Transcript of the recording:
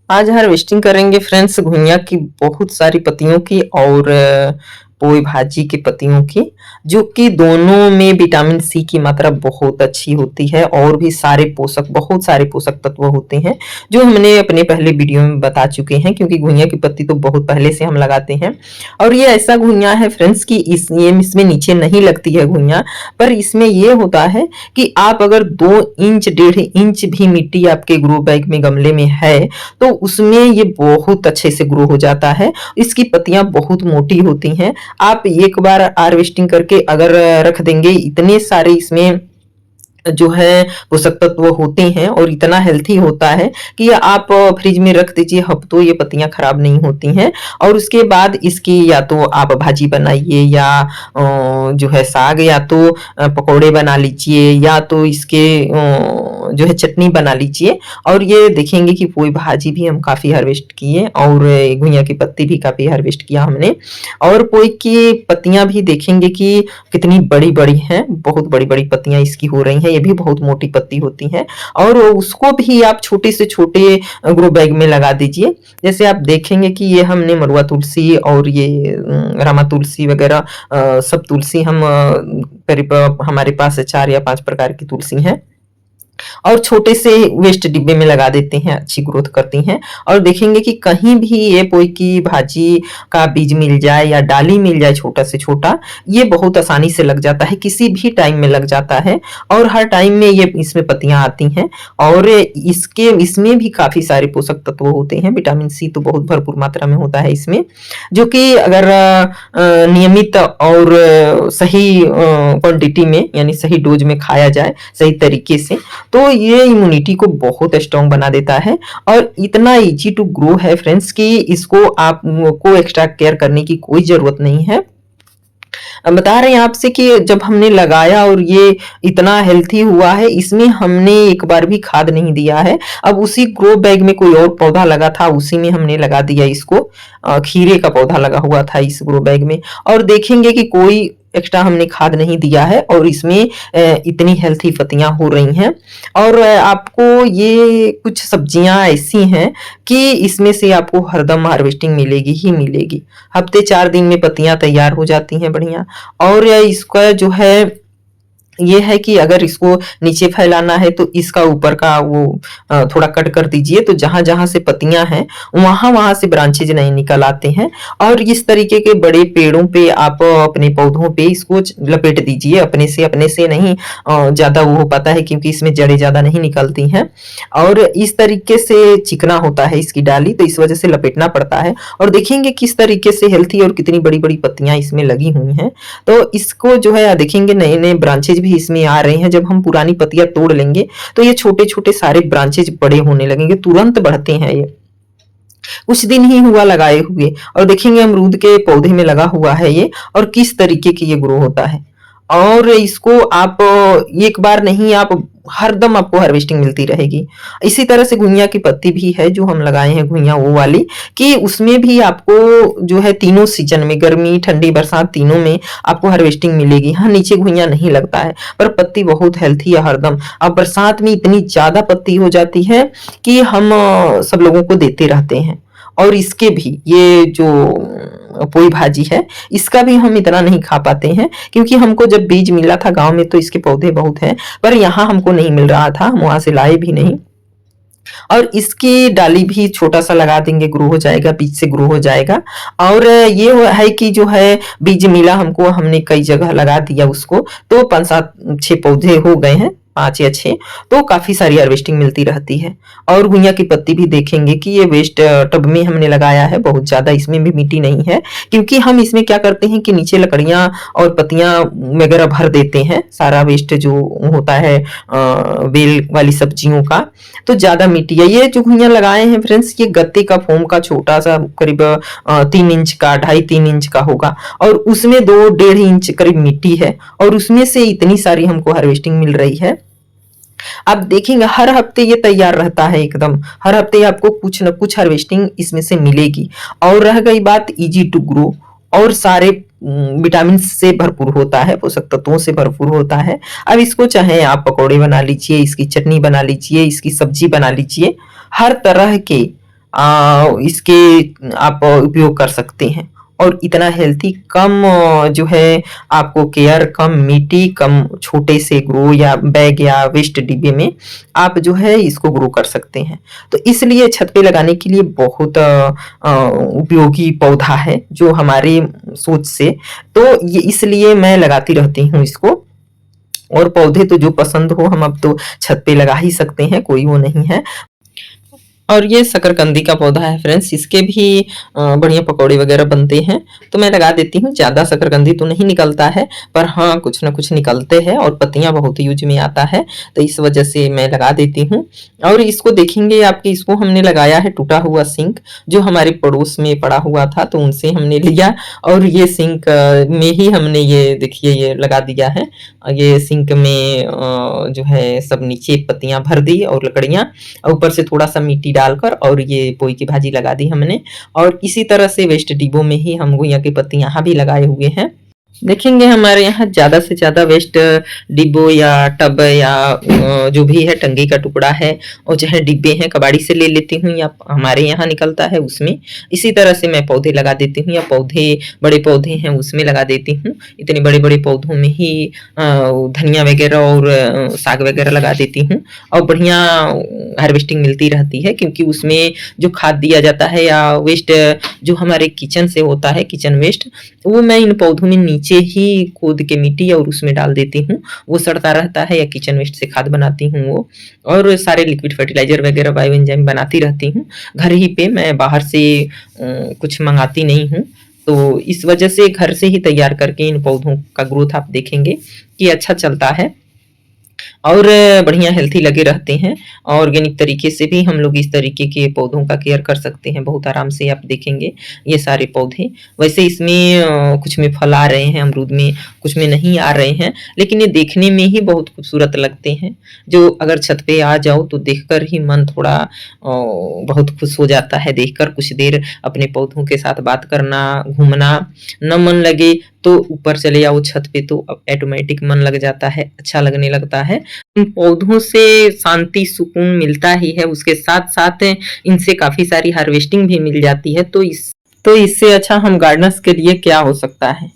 आज हार्वेस्टिंग करेंगे फ्रेंड्स घुइयाँ की बहुत सारी पत्तियों की और पोई भाजी की पत्तियों की, जो कि दोनों में विटामिन सी की मात्रा बहुत अच्छी होती है और भी बहुत सारे पोषक तत्व होते हैं, जो हमने अपने पहले वीडियो में बता चुके हैं क्योंकि घुइयाँ की पत्ती तो बहुत पहले से हम लगाते हैं। और ये ऐसा घुइयाँ है फ्रेंड्स कि इसमें नीचे नहीं लगती है घुइयाँ, पर इसमें ये होता है कि आप अगर 2 इंच 1.5 इंच भी मिट्टी आपके ग्रो बैग में गमले में है तो उसमें ये बहुत अच्छे से ग्रो हो जाता है। इसकी पत्तियां बहुत मोटी होती हैं। आप एक बार हार्वेस्टिंग करके अगर रख देंगे, इतने सारे इसमें जो है पोषक तत्व होते हैं और इतना हेल्थी होता है कि आप फ्रिज में रख दीजिए, हफ्तों ये पत्तियां खराब नहीं होती हैं। और उसके बाद इसकी या तो आप भाजी बनाइए या जो है साग, या तो पकौड़े बना लीजिए, या तो इसके जो है चटनी बना लीजिए। और ये देखेंगे कि पोई भाजी भी हम काफ़ी हार्वेस्ट किए और घुइयाँ की पत्ती भी काफ़ी हार्वेस्ट किया हमने। और पोई की पत्तियां भी देखेंगे कि कितनी बड़ी-बड़ी हैं, बहुत बड़ी-बड़ी पत्तियां इसकी हो रही हैं, ये भी बहुत मोटी पत्ती होती हैं। और उसको भी आप छोटे से छोटे ग्रो बैग में लगा दीजिए। जैसे आप देखेंगे कि ये हमने मरुआ तुलसी और ये रामा तुलसी वगैरह सब तुलसी हम करीब हमारे पास 4 या 5 प्रकार की तुलसी हैं और छोटे से वेस्ट डिब्बे में लगा देते हैं, अच्छी ग्रोथ करती हैं। और देखेंगे कि कहीं भी ये पोई की भाजी का बीज मिल जाए या डाली मिल जाए छोटा से छोटा, ये बहुत आसानी से लग जाता है, किसी भी टाइम में लग जाता है और हर टाइम में ये इसमें पत्तियां आती हैं। और इसमें भी काफी सारे पोषक तत्व होते हैं, विटामिन सी तो बहुत भरपूर मात्रा में होता है इसमें, जो कि अगर नियमित और सही क्वांटिटी में यानी सही डोज में खाया जाए सही तरीके से, तो ये इम्यूनिटी को बहुत स्ट्रॉन्ग बना देता है। और इतना इजी टू ग्रो है फ्रेंड्स कि इसको आपको एक्स्ट्रा केयर करने की कोई जरूरत नहीं है। बता रहे हैं आपसे कि जब हमने लगाया और ये इतना हेल्थी हुआ है, इसमें हमने एक बार भी खाद नहीं दिया है। अब उसी ग्रो बैग में कोई और पौधा लगा था, उसी में हमने लगा दिया इसको। खीरे का पौधा लगा हुआ था इस ग्रो बैग में और देखेंगे कि कोई एक्स्ट्रा हमने खाद नहीं दिया है और इसमें इतनी हेल्थी पत्तियां हो रही हैं। और आपको ये कुछ सब्जियां ऐसी हैं कि इसमें से आपको हरदम हार्वेस्टिंग मिलेगी ही मिलेगी। हफ्ते 4 दिन में पत्तियां तैयार हो जाती हैं बढ़िया। और इसका जो है ये है कि अगर इसको नीचे फैलाना है तो इसका ऊपर का वो थोड़ा कट कर दीजिए, तो जहां जहां से पत्तियां हैं वहां वहां से ब्रांचेज नहीं निकल आते हैं। और इस तरीके के बड़े पेड़ों पे आप अपने पौधों पे इसको लपेट दीजिए, अपने से नहीं ज्यादा वो हो पाता है क्योंकि इसमें जड़ें ज्यादा नहीं निकलती हैं और इस तरीके से चिकना होता है इसकी डाली, तो इस वजह से लपेटना पड़ता है। और देखेंगे किस तरीके से हेल्थी और कितनी बड़ी बड़ी पत्तियां इसमें लगी हुई हैं। तो इसको जो है देखेंगे नए नए ब्रांचेज भी इसमें आ रहे हैं। जब हम पुरानी पत्तियां तोड़ लेंगे तो ये छोटे छोटे सारे ब्रांचेज बड़े होने लगेंगे, तुरंत बढ़ते हैं ये। कुछ दिन ही हुआ लगाए हुए और देखेंगे अमरूद के पौधे में लगा हुआ है ये और किस तरीके की ये ग्रो होता है। और इसको आप एक बार नहीं, आप हरदम आपको हार्वेस्टिंग मिलती रहेगी। इसी तरह से घुइयां की पत्ती भी है जो हम लगाए हैं, घुइयां वो वाली, कि उसमें भी आपको जो है तीनों सीजन में, गर्मी ठंडी बरसात तीनों में आपको हार्वेस्टिंग मिलेगी। हाँ, नीचे घुइयां नहीं लगता है पर पत्ती बहुत हेल्थी है हरदम। अब बरसात में इतनी ज्यादा पत्ती हो जाती है कि हम सब लोगों को देते रहते हैं। और इसके भी ये जो पोई भाजी है इसका भी हम इतना नहीं खा पाते हैं क्योंकि हमको जब बीज मिला था गांव में तो इसके पौधे बहुत हैं, पर यहाँ हमको नहीं मिल रहा था, हम वहां से लाए भी नहीं। और इसकी डाली भी छोटा सा लगा देंगे, ग्रो हो जाएगा, बीज से ग्रो हो जाएगा। और ये है कि जो है बीज मिला हमको, हमने कई जगह लगा दिया उसको, तो 5-7-6 पौधे हो गए हैं, 5 या 6, तो काफी सारी हार्वेस्टिंग मिलती रहती है। और घुइयां की पत्ती भी देखेंगे कि ये वेस्ट टब में हमने लगाया है, बहुत ज्यादा इसमें भी मिट्टी नहीं है क्योंकि हम इसमें क्या करते हैं कि नीचे लकड़ियां और पत्तियां वगैरह भर देते हैं, सारा वेस्ट जो होता है बेल वाली सब्जियों का, तो ज्यादा मिट्टी है। ये जो घुइयां लगाए हैं फ्रेंड्स, ये गत्ते का फोम का छोटा सा करीब 3 इंच का, 2.5-3 इंच का होगा और उसमें 2-1.5 इंच करीब मिट्टी है और उसमें से इतनी सारी हमको हार्वेस्टिंग मिल रही है। आप देखेंगे हर हफ्ते ये तैयार रहता है एकदम, हर हफ्ते आपको कुछ न कुछ हार्वेस्टिंग इसमें से मिलेगी। और रह गई बात इजी टू ग्रो, और सारे विटामिन से भरपूर होता है, पोषक तत्वों से भरपूर होता है। अब इसको चाहे आप पकौड़े बना लीजिए, इसकी चटनी बना लीजिए, इसकी सब्जी बना लीजिए, हर तरह के इसके आप उपयोग कर सकते हैं। और इतना हेल्थी, कम जो है आपको केयर, कम मिट्टी, कम छोटे से ग्रो या बैग या वेस्ट डिब्बे में आप जो है इसको ग्रो कर सकते हैं। तो इसलिए छत पे लगाने के लिए बहुत उपयोगी पौधा है जो हमारे सोच से, तो ये इसलिए मैं लगाती रहती हूँ इसको। और पौधे तो जो पसंद हो हम अब तो छत पे लगा ही सकते हैं, कोई वो नहीं है। और ये शकरकंदी का पौधा है फ्रेंड्स, इसके भी बढ़िया पकौड़े वगैरह बनते हैं, तो मैं लगा देती हूँ। ज़्यादा शकरकंदी तो नहीं निकलता है, पर हाँ कुछ ना कुछ निकलते हैं और पत्तियाँ बहुत यूज में आता है, तो इस वजह से मैं लगा देती हूँ। और इसको देखेंगे आपके, इसको हमने लगाया है टूटा हुआ सिंक जो हमारे पड़ोस में पड़ा हुआ था, तो उनसे हमने लिया और ये सिंक में ही हमने ये देखिए ये लगा दिया है। ये सिंक में जो है सब नीचे पत्तियाँ भर दी और लकड़ियाँ, ऊपर से थोड़ा सा मिट्टी डालकर और ये पोई की भाजी लगा दी हमने। और इसी तरह से वेस्ट डिब्बों में ही हम गुइया की पत्ती यहाँ भी लगाए हुए हैं। देखेंगे हमारे यहाँ ज़्यादा से ज़्यादा वेस्ट डिब्बों या टब या जो भी है टंगी का टुकड़ा है और चाहे डिब्बे हैं कबाड़ी से ले लेती हूँ या हमारे यहाँ निकलता है उसमें। इसी तरह से मैं पौधे लगा देती हूँ या पौधे बड़े पौधे हैं उसमें लगा देती हूँ। इतने बड़े बड़े पौधों में ही धनिया वगैरह और साग वगैरह लगा देती हूँ और बढ़िया हार्वेस्टिंग मिलती रहती है, क्योंकि उसमें जो खाद दिया जाता है या वेस्ट जो हमारे किचन से होता है, किचन वेस्ट, वो मैं इन पौधों में नीचे ही खोद के मिट्टी और उसमें डाल देती हूँ, वो सड़ता रहता है या किचन वेस्ट से खाद बनाती हूँ वो। और सारे लिक्विड फर्टिलाइजर वगैरह बायो एंजाइम बनाती रहती हूँ घर ही पे, मैं बाहर से कुछ मंगाती नहीं हूँ। तो इस वजह से घर से ही तैयार करके इन पौधों का ग्रोथ आप देखेंगे कि अच्छा चलता है और बढ़िया हेल्थी लगे रहते हैं। ऑर्गेनिक तरीके से भी हम लोग इस तरीके के पौधों का केयर कर सकते हैं बहुत आराम से। आप देखेंगे ये सारे पौधे, वैसे इसमें कुछ में फल आ रहे हैं, अमरूद में कुछ में नहीं आ रहे हैं, लेकिन ये देखने में ही बहुत खूबसूरत लगते हैं। जो अगर छत पे आ जाओ तो देखकर ही मन थोड़ा बहुत खुश हो जाता है, देखकर कुछ देर अपने पौधों के साथ बात करना, घूमना। न मन लगे तो ऊपर चले जाओ छत पे, तो ऑटोमेटिक मन लग जाता है, अच्छा लगने लगता है। इन पौधों से शांति सुकून मिलता ही है, उसके साथ साथ इनसे काफी सारी हार्वेस्टिंग भी मिल जाती है। तो इससे अच्छा हम गार्डनर्स के लिए क्या हो सकता है।